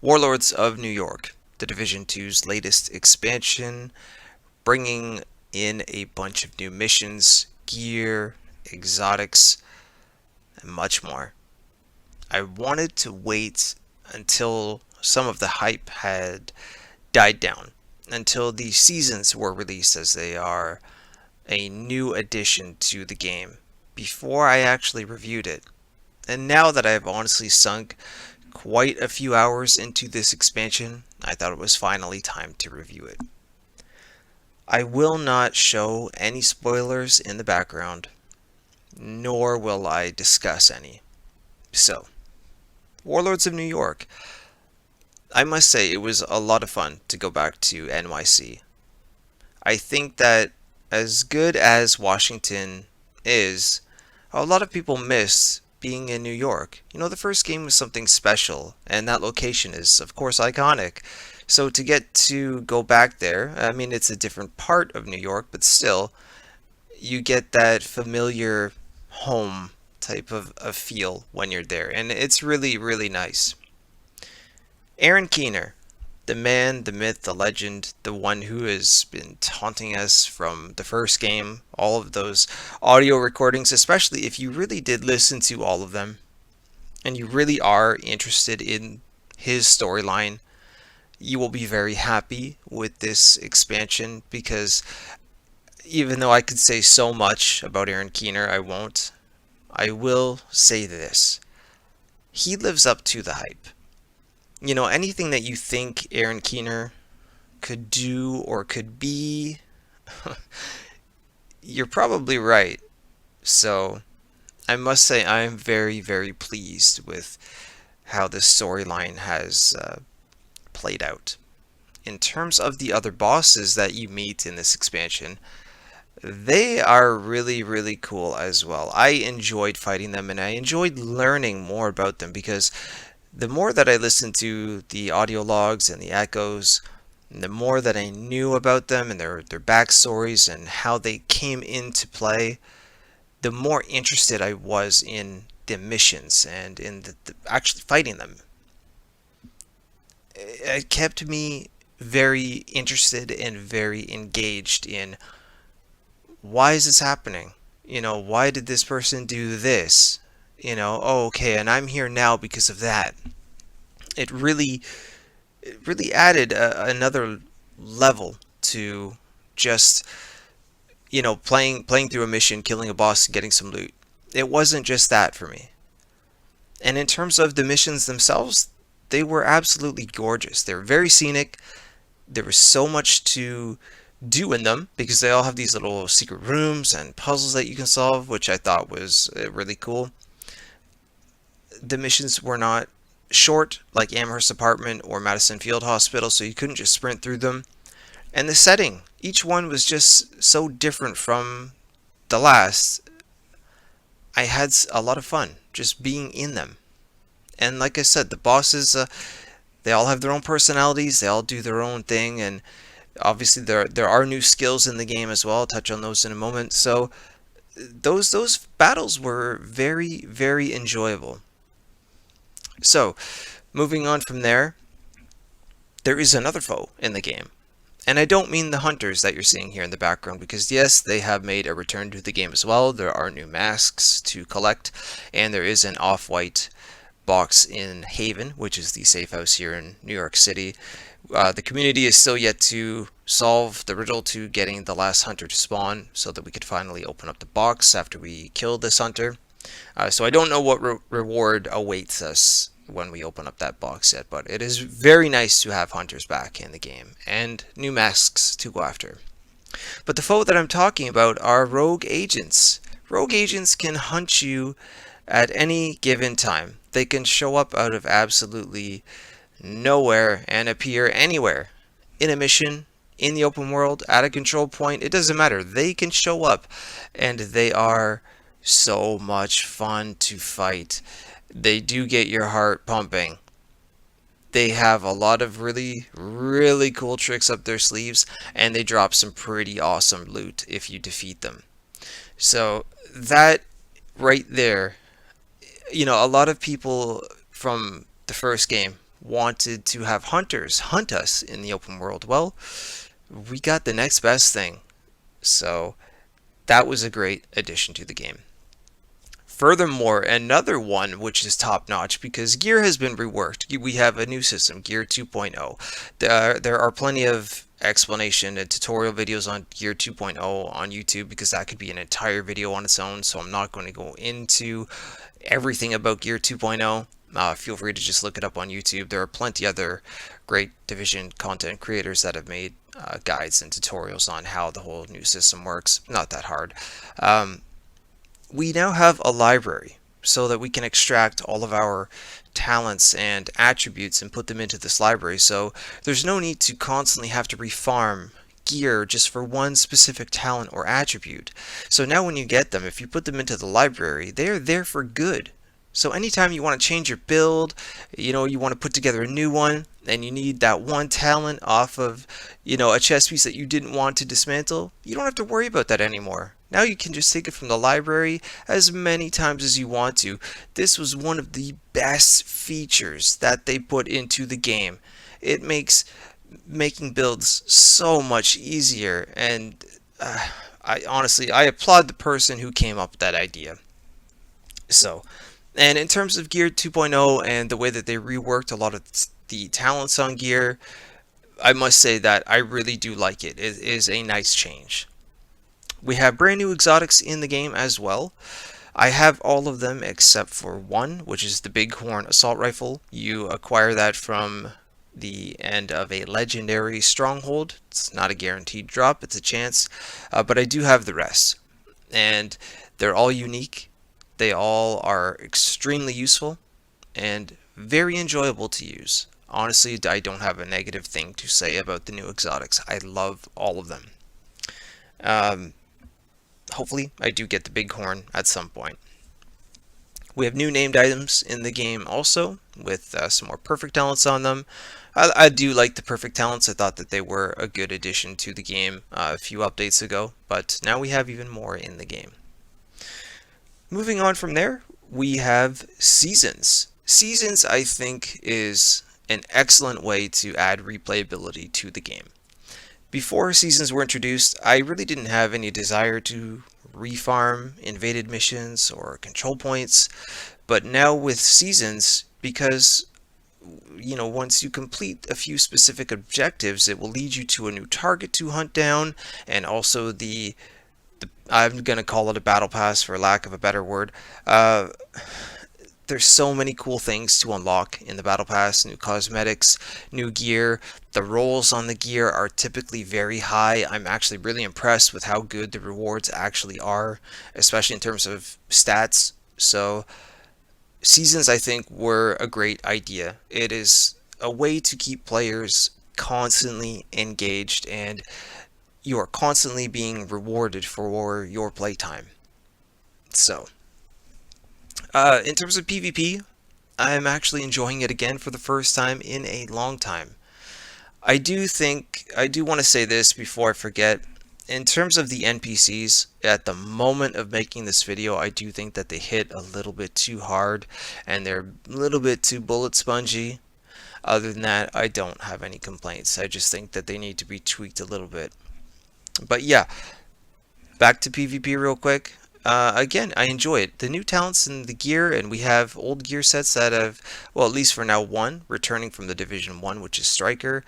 Warlords of New York, the Division 2's latest expansion, bringing in a bunch of new missions, gear, exotics, and much more. I wanted to wait until some of the hype had died down, until the seasons were released, as they are a new addition to the game, before I actually reviewed it. And now that I have honestly sunk quite a few hours into this expansion, I thought it was finally time to review it. I will not show any spoilers in the background, nor will I discuss any. So, Warlords of New York. I must say it was a lot of fun to go back to NYC. I think that as good as Washington is, a lot of people miss being in New York. The first game was something special, and that location is, of course, iconic. So to get to go back there, I mean, it's a different part of New York, but still, you get that familiar home type of feel when you're there, and it's really, really nice. Aaron Keener, the man, the myth, the legend, the one who has been taunting us from the first game, all of those audio recordings, especially if you really did listen to all of them and you really are interested in his storyline, you will be very happy with this expansion because even though I could say so much about Aaron Keener, I won't. I will say this. He lives up to the hype. Anything that you think Aaron Keener could do or could be, you're probably right. So I must say I am very, very pleased with how this storyline has played out. In terms of the other bosses that you meet in this expansion, they are really, really cool as well. I enjoyed fighting them and I enjoyed learning more about them because the more that I listened to the audio logs and the echoes, the more that I knew about them and their backstories and how they came into play, the more interested I was in the missions and in the actually fighting them. It kept me very interested and very engaged in why is this happening? Why did this person do this? Oh, okay, and I'm here now because of that. It really, it really added another level to just playing through a mission, killing a boss, and getting some loot. It wasn't just that for me. And in terms of the missions themselves, they were absolutely gorgeous. They were very scenic. There was so much to do in them because they all have these little secret rooms and puzzles that you can solve, which I thought was really cool. The missions were not short like Amherst Apartment or Madison Field Hospital, so you couldn't just sprint through them. And the setting, each one was just so different from the last. I had a lot of fun just being in them. And like I said, the bosses, they all have their own personalities, they all do their own thing, and obviously there are new skills in the game as well. I'll touch on those in a moment. So those battles were very, very enjoyable. So, moving on from there, there is another foe in the game. And I don't mean the hunters that you're seeing here in the background, because yes, they have made a return to the game as well. There are new masks to collect, and there is an off-white box in Haven, which is the safe house here in New York City. The community is still yet to solve the riddle to getting the last hunter to spawn, so that we could finally open up the box after we kill this hunter. So I don't know what reward awaits us when we open up that box yet, but it is very nice to have hunters back in the game and new masks to go after. But the foe that I'm talking about are rogue agents. Rogue agents can hunt you at any given time. They can show up out of absolutely nowhere and appear anywhere. In a mission, in the open world, at a control point, it doesn't matter. They can show up, and they are so much fun to fight. They do get your heart pumping. They have a lot of really, really cool tricks up their sleeves, and they drop some pretty awesome loot if you defeat them. So that right there, a lot of people from the first game wanted to have hunters hunt us in the open world. Well, we got the next best thing. So that was a great addition to the game. Furthermore, another one which is top notch because Gear has been reworked. We have a new system, Gear 2.0. There are plenty of explanation and tutorial videos on Gear 2.0 on YouTube because that could be an entire video on its own. So I'm not going to go into everything about Gear 2.0. Feel free to just look it up on YouTube. There are plenty other great Division content creators that have made guides and tutorials on how the whole new system works. Not that hard. We now have a library so that we can extract all of our talents and attributes and put them into this library. So there's no need to constantly have to refarm gear just for one specific talent or attribute. So now when you get them, if you put them into the library, they're there for good. So anytime you want to change your build, you want to put together a new one, and you need that one talent off of, a chess piece that you didn't want to dismantle, you don't have to worry about that anymore. Now you can just take it from the library as many times as you want to. This was one of the best features that they put into the game. It makes making builds so much easier, and I applaud the person who came up with that idea. And in terms of Gear 2.0 and the way that they reworked a lot of the talents on Gear, I must say that I really do like it. It is a nice change. We have brand new exotics in the game as well. I have all of them except for one, which is the Bighorn Assault Rifle. You acquire that from the end of a legendary stronghold. It's not a guaranteed drop, it's a chance, but I do have the rest. And they're all unique. They all are extremely useful and very enjoyable to use. Honestly, I don't have a negative thing to say about the new exotics. I love all of them. Hopefully, I do get the Bighorn at some point. We have new named items in the game also, with some more perfect talents on them. I do like the perfect talents. I thought that they were a good addition to the game a few updates ago, but now we have even more in the game. Moving on from there, we have Seasons. Seasons, I think, is an excellent way to add replayability to the game. Before Seasons were introduced, I really didn't have any desire to refarm invaded missions or control points, but now with Seasons, because once you complete a few specific objectives, it will lead you to a new target to hunt down, and also the I'm gonna call it a battle pass for lack of a better word. There's so many cool things to unlock in the battle pass, new cosmetics, new gear. The rolls on the gear are typically very high. I'm actually really impressed with how good the rewards actually are, especially in terms of stats. So Seasons, I think, were a great idea. It is a way to keep players constantly engaged, and you are constantly being rewarded for your playtime. So in terms of PvP, I'm actually enjoying it again for the first time in a long time. I do want to say this before I forget. In terms of the NPCs, at the moment of making this video, I do think that they hit a little bit too hard and they're a little bit too bullet spongy. Other than that, I don't have any complaints. I just think that they need to be tweaked a little bit. But yeah, back to PvP real quick. Again, I enjoy it. The new talents in the gear, and we have old gear sets that have, well, at least for now, one returning from the Division 1, which is Striker.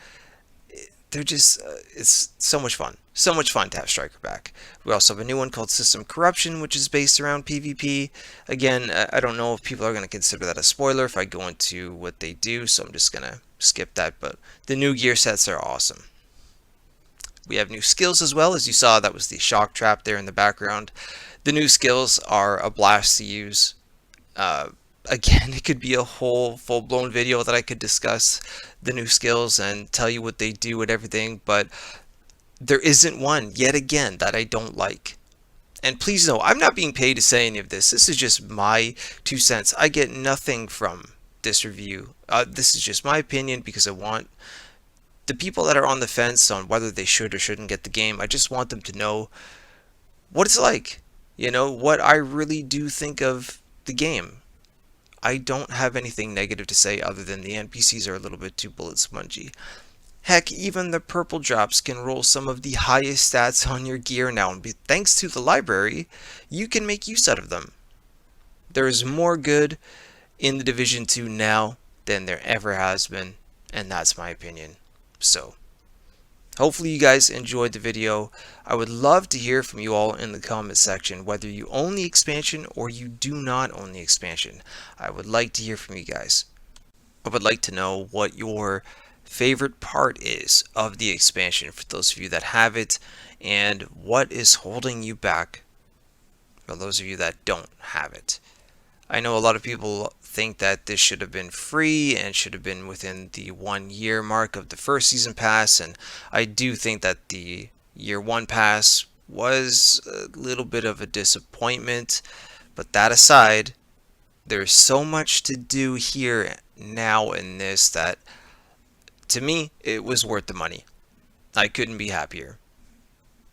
They're just, it's so much fun. So much fun to have Striker back. We also have a new one called System Corruption, which is based around PvP. Again, I don't know if people are going to consider that a spoiler if I go into what they do, so I'm just going to skip that. But the new gear sets are awesome. We have new skills as well. As you saw, that was the shock trap there in the background. The new skills are a blast to use. Again, it could be a whole full-blown video that I could discuss the new skills and tell you what they do and everything, but there isn't one, yet again, that I don't like. And please know, I'm not being paid to say any of this. This is just my 2 cents. I get nothing from this review. This is just my opinion because I want the people that are on the fence on whether they should or shouldn't get the game, I just want them to know what it's like. What I really do think of the game. I don't have anything negative to say other than the NPCs are a little bit too bullet spongy. Heck, even the purple drops can roll some of the highest stats on your gear now, and thanks to the library, you can make use out of them. There is more good in the Division 2 now than there ever has been, and that's my opinion. So, hopefully you guys enjoyed the video. I would love to hear from you all in the comment section, whether you own the expansion or you do not own the expansion. I would like to hear from you guys. I would like to know what your favorite part is of the expansion for those of you that have it, and what is holding you back for those of you that don't have it. I know a lot of people think that this should have been free and should have been within the 1 year mark of the first season pass, and I do think that the year 1 pass was a little bit of a disappointment, but that aside, there's so much to do here now in this that to me it was worth the money. I couldn't be happier.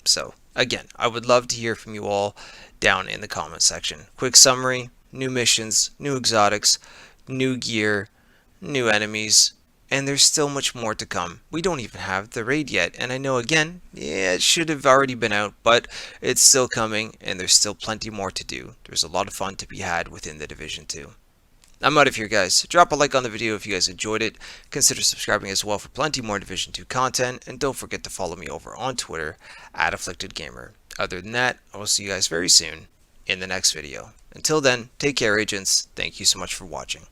So again, I would love to hear from you all down in the comment section. Quick summary: new missions, new exotics, new gear, new enemies, and there's still much more to come. We don't even have the raid yet, and I know again, yeah, it should have already been out, but it's still coming, and there's still plenty more to do. There's a lot of fun to be had within the Division 2. I'm out of here, guys. Drop a like on the video if you guys enjoyed it. Consider subscribing as well for plenty more Division 2 content, and don't forget to follow me over on Twitter @AfflictedGamer. Other than that, I will see you guys very soon in the next video. Until then, take care, agents. Thank you so much for watching.